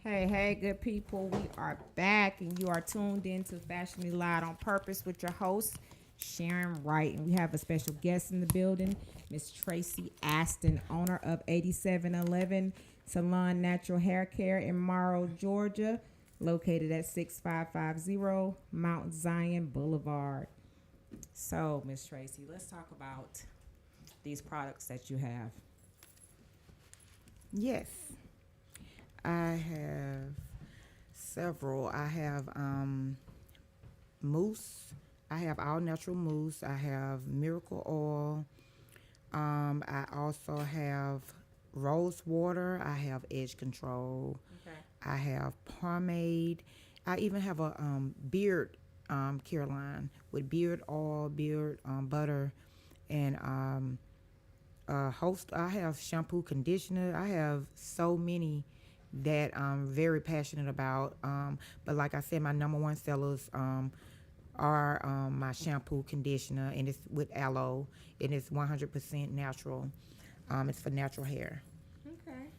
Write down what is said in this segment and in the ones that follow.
Hey, good people. We are back, and you are tuned in to Fashionably Live on Purpose with your host, Sharon Wright. And we have a special guest in the building, Miss Tracey Astin, owner of 8711 Salon Natural Hair Care in Morrow, Georgia, located at 6550 Mount Zion Boulevard. So, Miss Tracey, let's talk about these products that you have. Yes, I have several. I have mousse. I have all natural mousse. I have miracle oil. I also have rose water. I have edge control. Okay. I have pomade. I even have a beard care line with beard oil, beard butter, and host. I have shampoo, conditioner. I have so many that I'm very passionate about. But like I said, my number one sellers are my shampoo, conditioner, and it's with aloe, and it's 100% natural. It's for natural hair. Okay.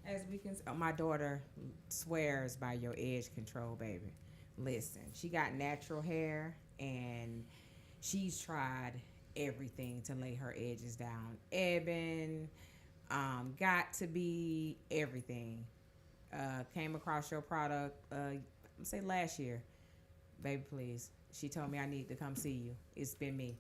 As we can, my daughter swears by your edge control, baby. Listen, she got natural hair, and she's tried everything to lay her edges down. Ebon, got to be everything. Came across your product, say last year, baby. Please, she told me I need to come see you. It's been me.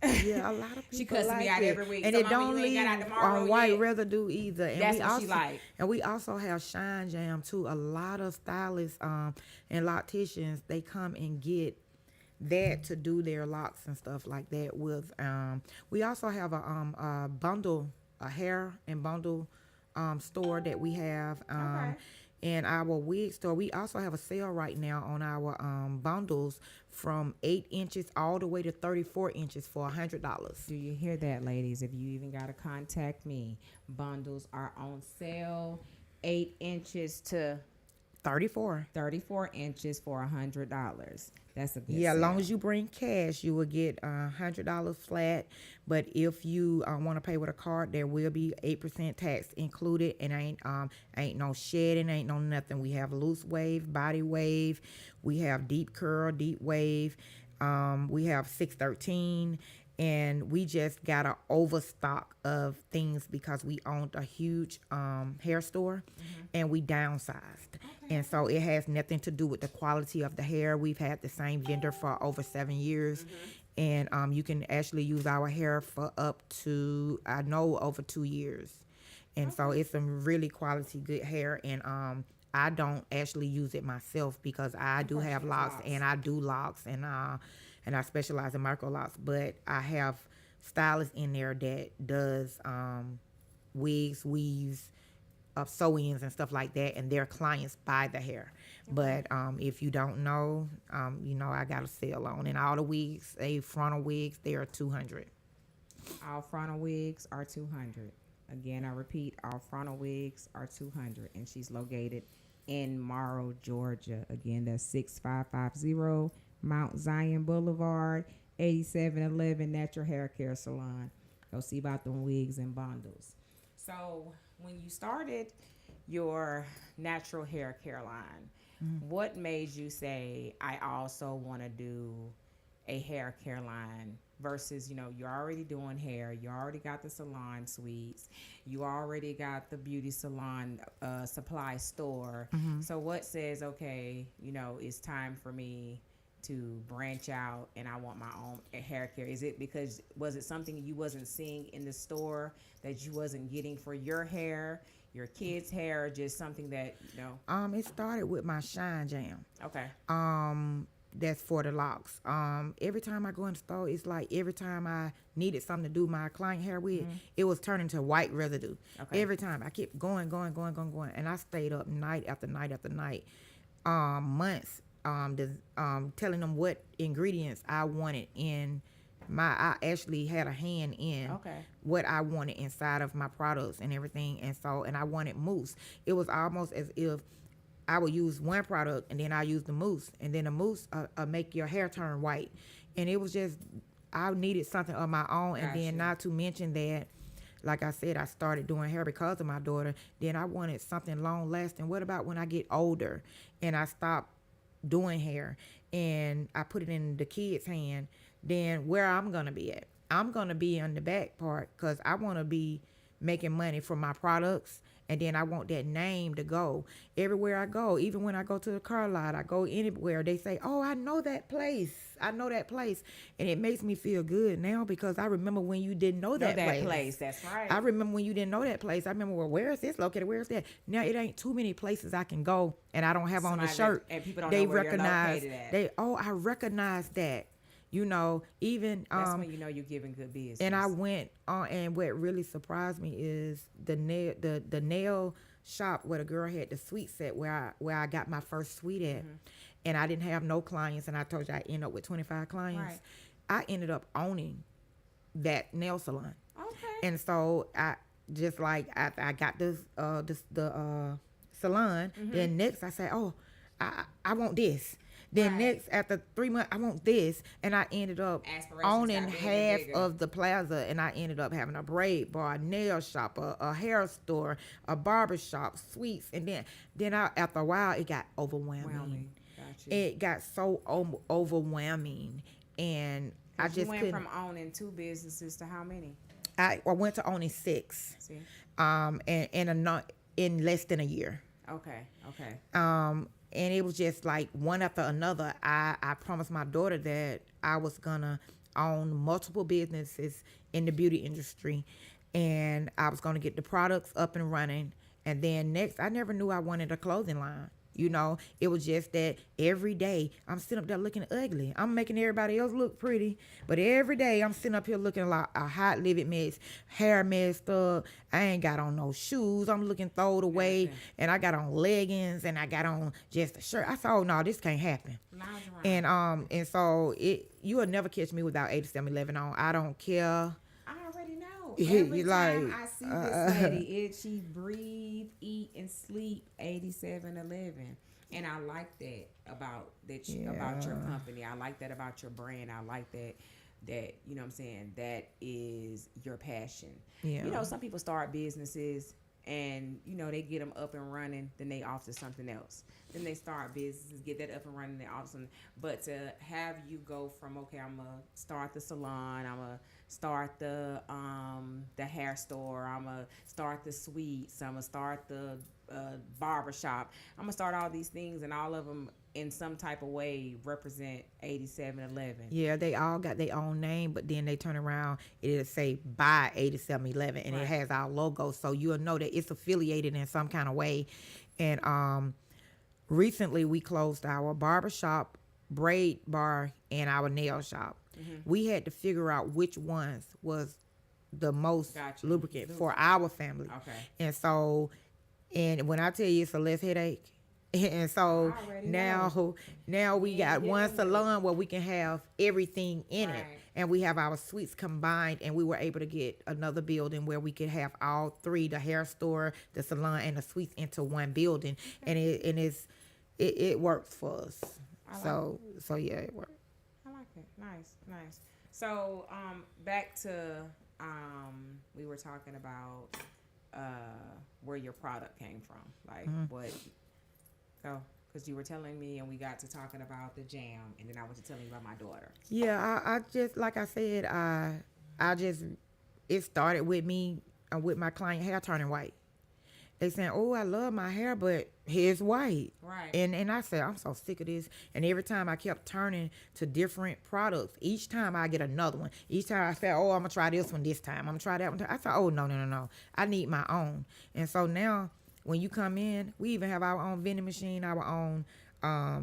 Yeah, a lot of She people cusses like me out it, every week. and So, it mama, don't you ain't leave got out tomorrow on white yet. residue either. And That's we what also she like. and we also have shine jam too. A lot of stylists and locticians, they come and get that to do their locks and stuff like that with. We also have a bundle, a hair and bundle store that we have. Okay. In our wig store, we also have a sale right now on our bundles from 8 inches all the way to 34 inches for $100. Do you hear that, ladies? If you even got to contact me, bundles are on sale. 8 inches to 34. 34 inches for $100. That's a good Yeah, as long sale. as you bring cash, you will get $100 flat. But if you want to pay with a card, there will be 8% tax included, and ain't no shedding, ain't no nothing. We have loose wave, body wave, we have deep curl, deep wave, we have 613. And we just got an overstock of things because we owned a huge hair store, and we downsized. And so it has nothing to do with the quality of the hair. We've had the same vendor for over 7 years. And you can actually use our hair for up to, I know, over 2 years. And so it's some really quality, good hair. And I don't actually use it myself because I do have locks, and I do locks, and I specialize in micro locks. But I have stylists in there that does wigs, weaves, sew-ins and stuff like that, and their clients buy the hair. But if you don't know, I got a sale on, and all the wigs, frontal wigs, they are 200. All frontal wigs are 200. Again, I repeat, all frontal wigs are 200, and she's located in Morrow, Georgia. Again, that's 6550 Mount Zion Boulevard, 8711 Natural Hair Care Salon. Go see about them wigs and bundles. So, when you started your natural hair care line, what made you say, I also want to do a hair care line versus, you're already doing hair, you already got the salon suites, you already got the beauty salon supply store. So what says, okay, it's time for me to branch out and I want my own hair care? Is it because, was it something you wasn't seeing in the store that you wasn't getting for your hair, your kids' hair, or just something that, It started with my shine jam. Okay. That's for the locks. Every time I go in the store, it's like every time I needed something to do my client hair with, it was turning to white residue. Okay. Every time I kept going, and I stayed up night after night after night, months, telling them what ingredients I wanted in I actually had a hand in what I wanted inside of my products and everything. And I wanted mousse. It was almost as if I would use one product and then I use the mousse, and then the mousse make your hair turn white. And it was just, I needed something of my own. And then not to mention that like I said, I started doing hair because of my daughter. Then I wanted something long lasting. What about when I get older and I stop doing hair and I put it in the kids' hand? Then where I'm gonna be at? I'm gonna be on the back part because I want to be making money from my products, and then I want that name to go everywhere I go. Even when I go to the car lot, I go anywhere, they say, "Oh, I know that place. I know that place," and it makes me feel good now because I remember when you didn't know that place. That's right. I remember when you didn't know that place. I remember, well, where is this located? Where is that? Now it ain't too many places I can go, and I don't have on the shirt. And people don't They know where recognize. you're located at. I recognize that. Even That's when you know you're giving good business. and I went on, and what really surprised me is the nail shop where the girl had the suite set where I got my first suite at, and I didn't have no clients, and I told you I ended up with 25 clients. Right. I ended up owning that nail salon, Okay. and so I just like I got the salon. Then next I said, oh, I want this. Then Right. next, after 3 months, I want this, and I ended up Aspirations owning got bigger and half bigger. of the plaza, and I ended up having a braid bar, a nail shop, a hair store, a barber shop, sweets, and then after a while, it got overwhelming. Whelming. Gotcha. It got so overwhelming, and I You just went couldn't. from owning 2 businesses to how many? I went to owning 6, See? in less than a year. Okay. And it was just like one after another. I promised my daughter that I was gonna own multiple businesses in the beauty industry, and I was gonna get the products up and running. And then next, I never knew I wanted a clothing line. It was just that every day I'm sitting up there looking ugly. I'm making everybody else look pretty, but every day I'm sitting up here looking like a hot livid mess, hair messed up. I ain't got on no shoes. I'm looking throwed away, Gotcha. and I got on leggings, and I got on just a shirt. I said, "Oh no, this can't happen." And so you will never catch me without 8711 on. I don't care. I already know. You Every like, time I see this lady, she breathe, eat, and sleep 8711. And I like that about about your company. I like that about your brand. I like that you know what I'm saying, that is your passion. Yeah. Some people start businesses and they get them up and running, then they off to something else. Then they start businesses, get that up and running, they off to something. But to have you go from, okay, I'm gonna start the salon, I'm gonna start the hair store, I'm gonna start the suites, I'm gonna start the barber shop, I'm gonna start all these things, and all of them in some type of way represent 8711. Yeah, they all got their own name, but then they turn around, it'll say by 8711, and Right. it has our logo, so you'll know that it's affiliated in some kind of way. And recently we closed our barber shop, braid bar, and our nail shop. We had to figure out which ones was the most Gotcha. lubricant for our family. Okay. And so, and when I tell you it's a less headache, and so I already now we got Yeah, one yeah. salon where we can have everything in it, Right. and we have our suites combined, and we were able to get another building where we could have all three, the hair store, the salon, and the suites into one building, and it works for us. So yeah, it worked. I like it. Nice. So, back to we were talking about where your product came from, like what. So, because you were telling me, and we got to talking about the jam, and then I was telling you about my daughter. Yeah, I just, like I said, it started with me with my client hair turning white. They saying, "Oh, I love my hair, but hair's white." Right. And I said, "I'm so sick of this." And every time I kept turning to different products, each time I get another one. Each time I said, "Oh, I'm gonna try this one this time. I'm gonna try that one." I said, "Oh, no. I need my own." And so now, when you come in, we even have our own vending machine, our own.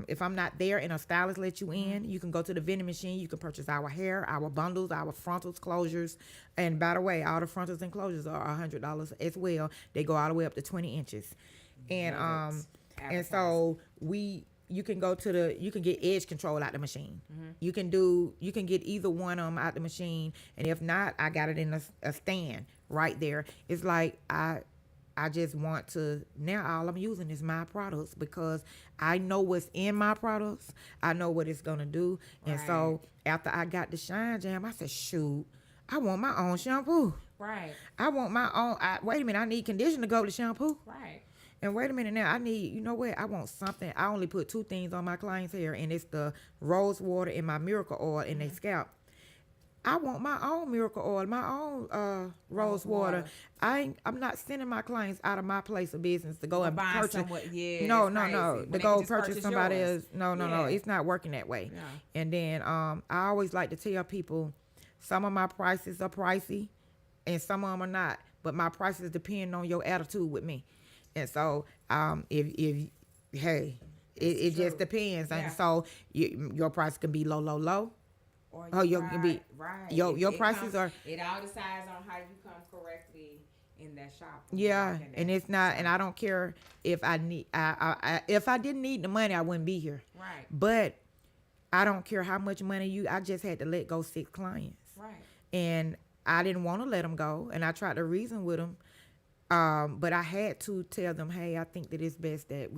If I'm not there and a stylist let you in, you can go to the vending machine. You can purchase our hair, our bundles, our frontals, closures. And by the way, all the frontals and closures are $100 as well. They go all the way up to 20 inches. And and so you can get edge control out the machine. You can get either one of them out the machine. And if not, I got it in a stand right there. It's like I just want to, now all I'm using is my products because I know what's in my products. I know what it's going to do. And so after I got the Shine Jam, I said, shoot, I want my own shampoo. Right. I want my own. Wait a minute, I need conditioner to go with the shampoo. Right. And wait a minute now, I need, you know what? I want something. I only put 2 things on my client's hair, and it's the rose water and my miracle oil in their scalp. I want my own miracle oil, my own rose water. I'm not sending my clients out of my place of business to go and purchase. No, no, no. To go purchase somebody else. No, no, no. It's not working that way. Yeah. And then I always like to tell people, some of my prices are pricey, and some of them are not. But my prices depend on your attitude with me. And so if hey, it just depends. Yeah. And so your price can be low, low, low. Or you can be right. Your prices are. It all decides on how you come correctly in that shop. Yeah, and it's not, and I don't care if I need. If I didn't need the money, I wouldn't be here. Right. But I don't care how much money I just had to let go 6 clients. Right. And I didn't want to let them go, and I tried to reason with them. But I had to tell them, hey, I think that it's best that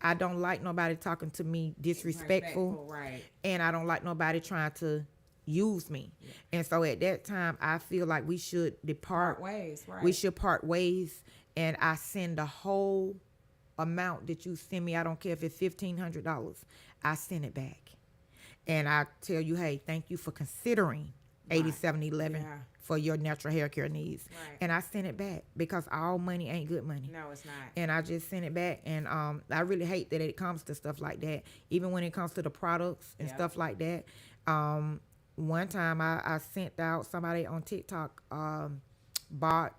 I don't like nobody talking to me disrespectful. Right. And I don't like nobody trying to use me. Yeah. And so at that time, I feel like we should depart ways. Right. We should part ways. And I send the whole amount that you send me. I don't care if it's $1,500. I send it back. And I tell you, hey, thank you for considering 8711 for your natural hair care needs. Right. And I sent it back because all money ain't good money. No, it's not. And I just sent it back. And I really hate that it comes to stuff like that. Even when it comes to the products and stuff like that. One time I sent out, somebody on TikTok bought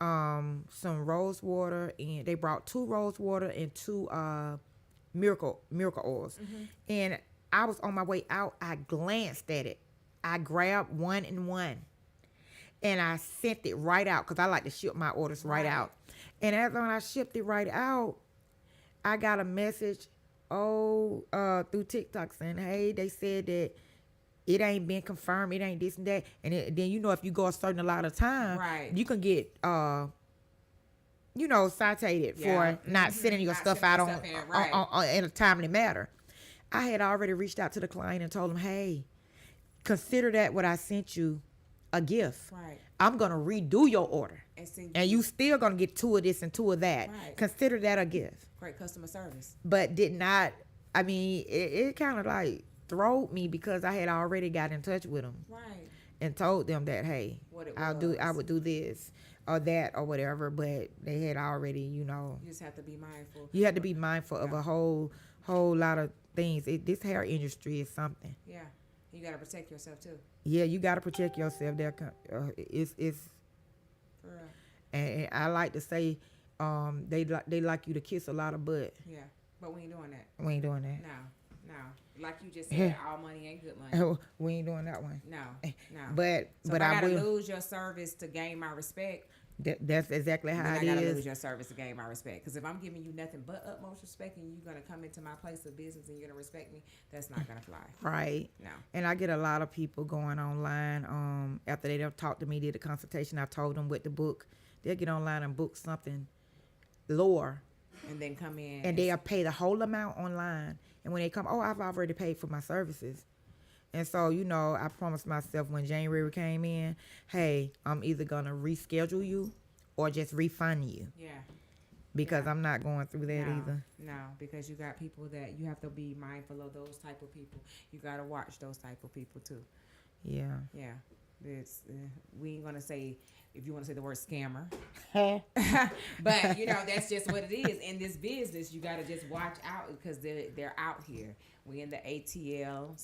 some rose water, and they brought 2 rose water and 2 miracle oils. Mm-hmm. And I was on my way out. I glanced at it. I grabbed 1 and 1, and I sent it right out because I like to ship my orders right out. And as when I shipped it right out, I got a message through TikTok saying, hey, they said that it ain't been confirmed, it ain't this and that. And then, you know, if you go a certain amount of time, you can get cited for not sending your stuff out in a timely manner. I had already reached out to the client and told them, hey, consider that what I sent you a gift. Right. I'm going to redo your order. And you still going to get 2 of this and 2 of that. Right. Consider that a gift. Great customer service. But did not, I mean, it kind of like throwed me because I had already got in touch with them. Right. And told them that, hey, I would do this or that or whatever. But they had already, you just have to be mindful. You have to be mindful of a whole lot of things. This hair industry is something. Yeah. You got to protect yourself too. Yeah, you got to protect yourself. It's for real. And I like to say, they like you to kiss a lot of butt. Yeah, but we ain't doing that. We ain't doing that. No. Like you just said, all money ain't good money. We ain't doing that one. No. But if I gotta lose your service to gain my respect. That's exactly how it is. I gotta lose your service to gain my respect. Because if I'm giving you nothing but utmost respect, and you're gonna come into my place of business and you're gonna respect me, that's not gonna fly. Right. No. And I get a lot of people going online. After they don't talk to me, did a consultation, I told them what to book. They'll get online and book something lower. And then come in. And they'll pay the whole amount online. And when they come, I've already paid for my services. And so, I promised myself when January came in, hey, I'm either going to reschedule you or just refund you. Yeah. Because I'm not going through that either. No, because you got people that you have to be mindful of those type of people. You got to watch those type of people too. Yeah. Yeah. It's, we ain't going to say, if you want to say the word scammer. But, that's just what it is. In this business, you got to just watch out because they're out here. We in the ATL,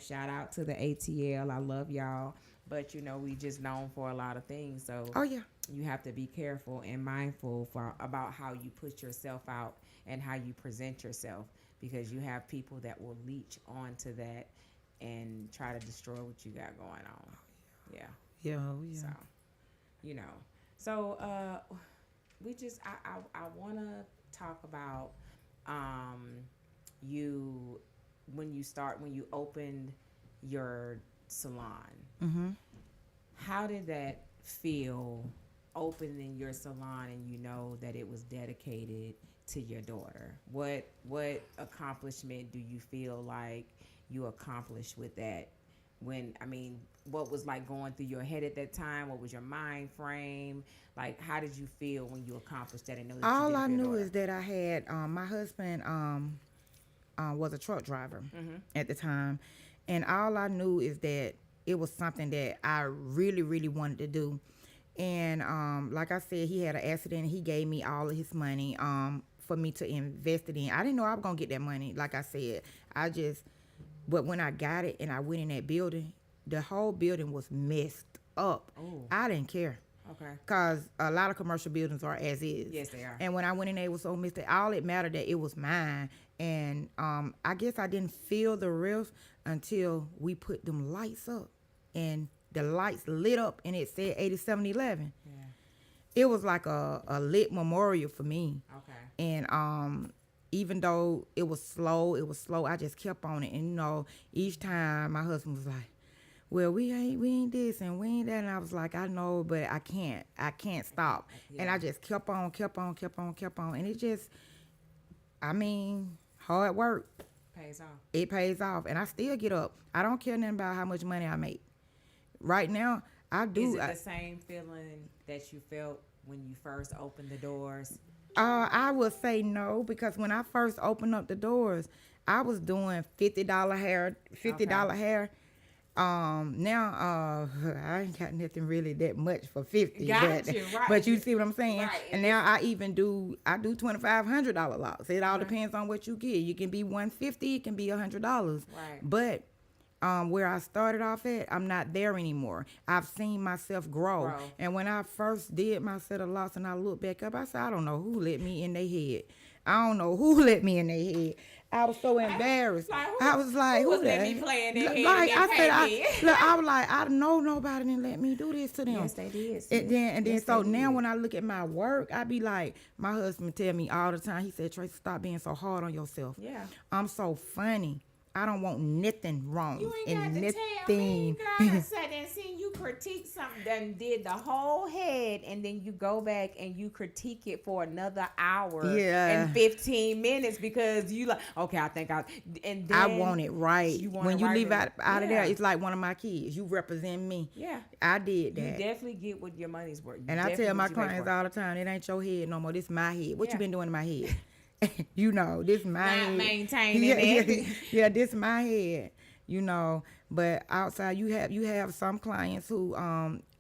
shout out to the ATL. I love y'all. But, we just known for a lot of things. So you have to be careful and mindful about how you put yourself out and how you present yourself, because you have people that will leech onto that and try to destroy what you got going on. Yeah. Yeah. So, we just, I want to talk about you, when you opened your salon. Mm-hmm. How did that feel, opening your salon and that it was dedicated to your daughter? What accomplishment do you feel like you accomplished with that when I mean, what was like going through your head at that time? What was your mind frame? Like, how did you feel when you accomplished that and know that you All did it I for your knew daughter? is that I had my husband was a truck driver at the time, and all I knew is that it was something that I really, really wanted to do. And like I said, he had an accident. He gave me all of his money for me to invest it in. I didn't know I was gonna get that money. Like I said, I just. But when I got it and I went in that building, the whole building was messed up. Oh, I didn't care. okay. Because a lot of commercial buildings are as is. Yes, they are. And when I went in there, it was so messed up. All it mattered that it was mine. And I guess I didn't feel the risk until we put them lights up. And the lights lit up and it said 8711. Yeah. It was like a lit memorial for me. Okay. And even though it was slow, I just kept on it. And each time my husband was like, well, we ain't this and we ain't that. And I was like, I know, but I can't stop. Yeah. And I just kept on. And it just, hard work. Pays off. It pays off. And I still get up. I don't care nothing about how much money I make. Right now, I do. Is it the same feeling that you felt when you first opened the doors? I would say no, because when I first opened up the doors, I was doing $50 hair. Now I ain't got nothing really that much for 50. Got you, right. But you see what I'm saying? Right. And now I do $2,500 locks. It all depends on what you get. You can be $150, it can be $100. Right. But where I started off at, I'm not there anymore. I've seen myself grow. And when I first did my set of locks and I looked back up, I said, I don't know who let me in their head. I don't know who let me in their head. I was so embarrassed. I was like, who let me play in their head? Like I was like, I know nobody didn't let me do this to them. Yes, they did. And then so now when I look at my work, I be like, my husband tell me all the time, he said, Tracey, stop being so hard on yourself. Yeah. I'm so funny. I don't want nothing wrong. You ain't in got to tell me, girl. I sat there and seen you critique something, done did the whole head, and then you go back and you critique it for another hour and 15 minutes because you like, okay, I think and then I want it right. When you leave out of there, it's like one of my kids. You represent me. Yeah. I did that. You definitely get what your money's worth. And I tell my clients all the time, it ain't your head no more. This my head. What you been doing in my head? This my head. Maintaining it. Yeah, this my head. But outside you have some clients who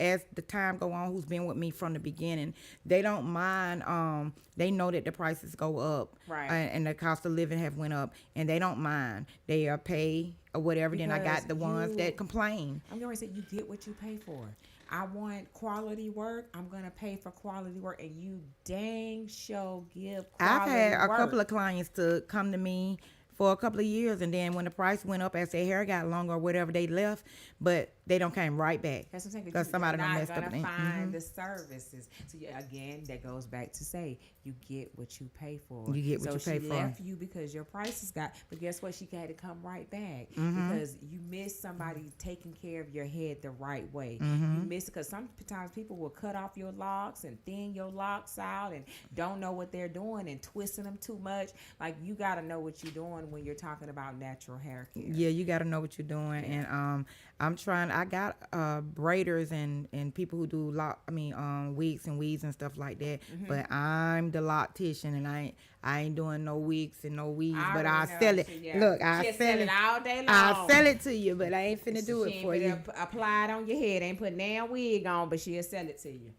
as the time go on, who's been with me from the beginning, they don't mind. They know that the prices go up, right, and the cost of living have went up, and they don't mind. They are pay or whatever. Because then I got the ones that complain. I'm going to say you get what you pay for. I want quality work. I'm going to pay for quality work, and you dang sure give quality I've had a work. couple of clients to come to me for a couple of years, and then when the price went up as their hair got longer or whatever, they left, but they don't came right back. That's what I'm saying. Because somebody done messed up. You're not gonna find the services. So again, that goes back to say you get what you pay for. You get what you pay for. So she left you because your prices got. But guess what? She had to come right back because you missed somebody taking care of your head the right way. You missed because sometimes people will cut off your locks and thin your locks out and don't know what they're doing and twisting them too much. Like you got to know what you're doing when you're talking about natural hair care. Yeah, you got to know what you're doing. And I'm trying. I got braiders and people who do wigs and weaves and stuff like that. But I'm the loctician, and I ain't doing no wigs and no weaves. But I'll sell it. Look, I'll sell it all day long. I'll sell it to you, but I ain't finna do it for you. Apply it on your head. Ain't put damn wig on, but she'll sell it to you.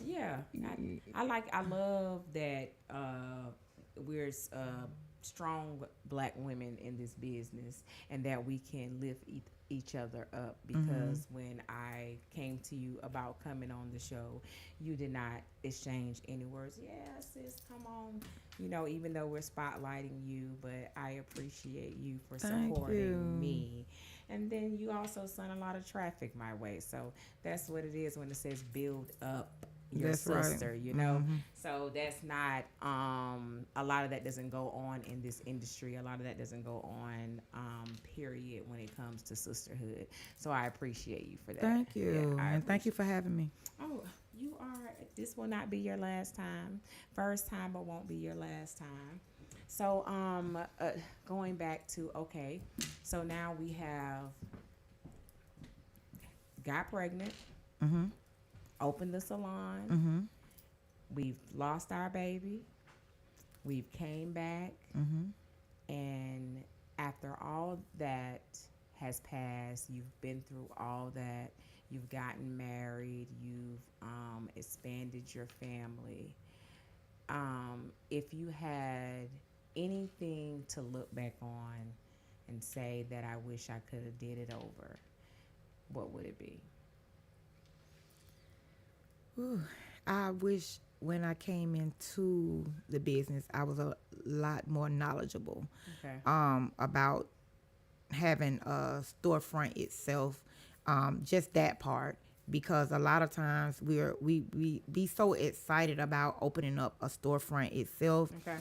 Yeah, I love that we're strong black women in this business, and that we can lift each other up, because when I came to you about coming on the show, you did not exchange any words. Yeah, sis, come on. Even though we're spotlighting you, but I appreciate you for supporting me. And then you also sent a lot of traffic my way. So that's what it is when it says build up your sister, right. So that's not a lot of that doesn't go on in this industry. A lot of that doesn't go on period when it comes to sisterhood. So I appreciate you for that. Thank you. And thank you for having me. Oh, you are. This will not be your last time. First time, but won't be your last time. So going back to so now we have got pregnant, Mm-hmm. opened the salon, Mm-hmm. we've lost our baby, we've came back, Mm-hmm. and after all that has passed, you've been through all that, you've gotten married, you've expanded your family. If you had anything to look back on and say that I wish I could have did it over, what would it be? Ooh, I wish when I came into the business, I was a lot more knowledgeable Okay. about having a storefront itself, just that part. Because a lot of times we be so excited about opening up a storefront itself, Okay.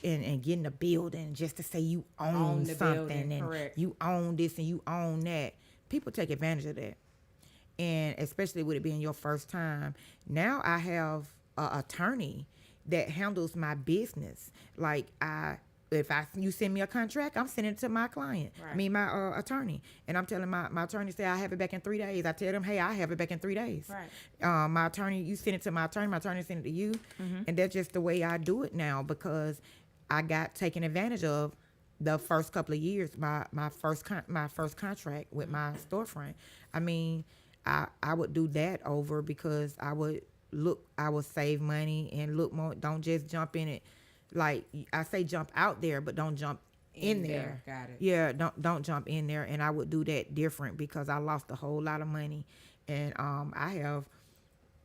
and getting a building just to say you Own own the something, building, and correct. you own this and you own that. People take advantage of that, and especially with it being your first time. Now I have an attorney that handles my business. Like if you send me a contract, I'm sending it to my client. Right. I mean my attorney, and I'm telling my attorney, say I have it back in 3 days. I tell them, hey, I have it back in 3 days. Right. My attorney, you send it to my attorney send it to you, and that's just the way I do it now, because I got taken advantage of the first couple of years. My first contract with my storefront. I mean, I would do that over, because I would save money and look more. Don't just jump in it. Like I say, jump out there, but don't jump in there. Got it. Yeah, don't jump in there. And I would do that different, because I lost a whole lot of money, and I have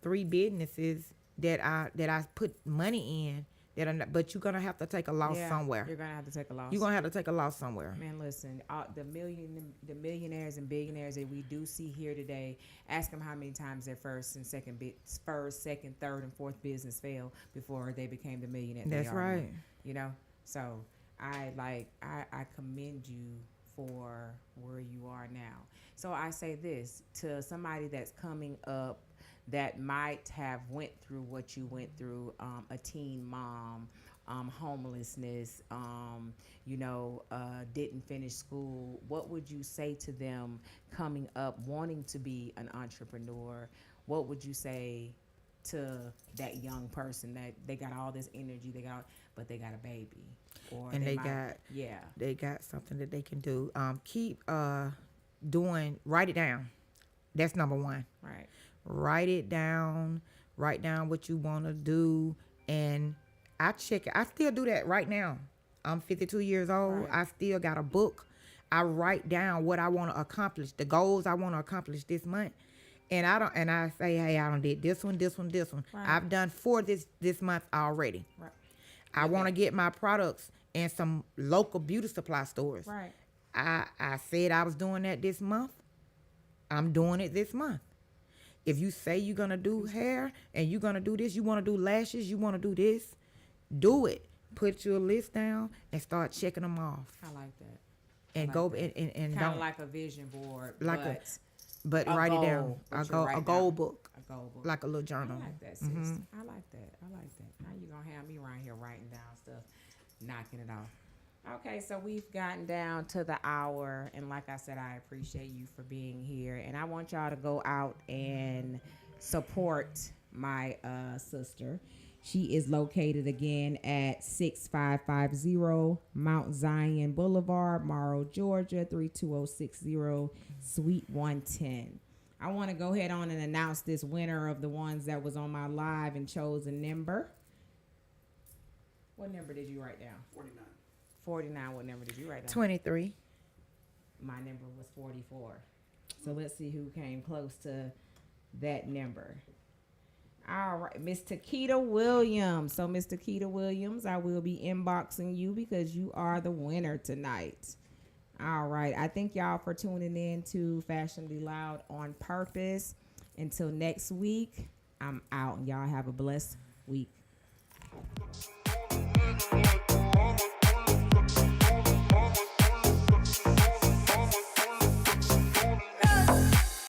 3 businesses that I put money in that are not, but you're gonna have to take a loss somewhere. You're gonna have to take a loss. You're gonna have to take a loss somewhere. Man, listen, the millionaires and billionaires that we do see here today, ask them how many times their first, second, third, and fourth business failed before they became the millionaire. That's right. You know, so I commend you for where you are now. So I say this to somebody that's coming up that might have went through what you went through, a teen mom, homelessness, didn't finish school. What would you say to them coming up wanting to be an entrepreneur? What would you say to that young person that they got all this energy, but they got a baby, or And they got something that they can do. Keep write it down. That's number one. Right. Write it down. Write down what you want to do, and I check it. I still do that right now. I'm 52 years old. Right. I still got a book. I write down what I want to accomplish, the goals I want to accomplish this month, and I say, hey, I done did this one. Right. I've done 4 this month already. Right. I want to get my products in some local beauty supply stores. Right. I said I was doing that this month. I'm doing it this month. If you say you're going to do hair and you're going to do this, you want to do lashes, you want to do this, do it. Put your list down and start checking them off. I like that. And like go that. and Kind don't of like a vision board, like but a write goal, it down. but you A write goal down. book, a goal book. like a little I journal. like that, sis. I like that. Now you're going to have me around here writing down stuff, knocking it off. Okay, so we've gotten down to the hour, and like I said, I appreciate you for being here, and I want y'all to go out and support my sister. She is located again at 6550 Mount Zion Boulevard, Morrow, Georgia, 32060, Suite 110. I want to go ahead on and announce this winner of the ones that was on my live and chose a number. What number did you write down? 49. What number did you write down? 23. My number was 44. So let's see who came close to that number. All right, Miss Takita Williams. So, Miss Takita Williams, I will be inboxing you because you are the winner tonight. All right. I thank y'all for tuning in to Fashionably Loud on Purpose. Until next week, I'm out. Y'all have a blessed week.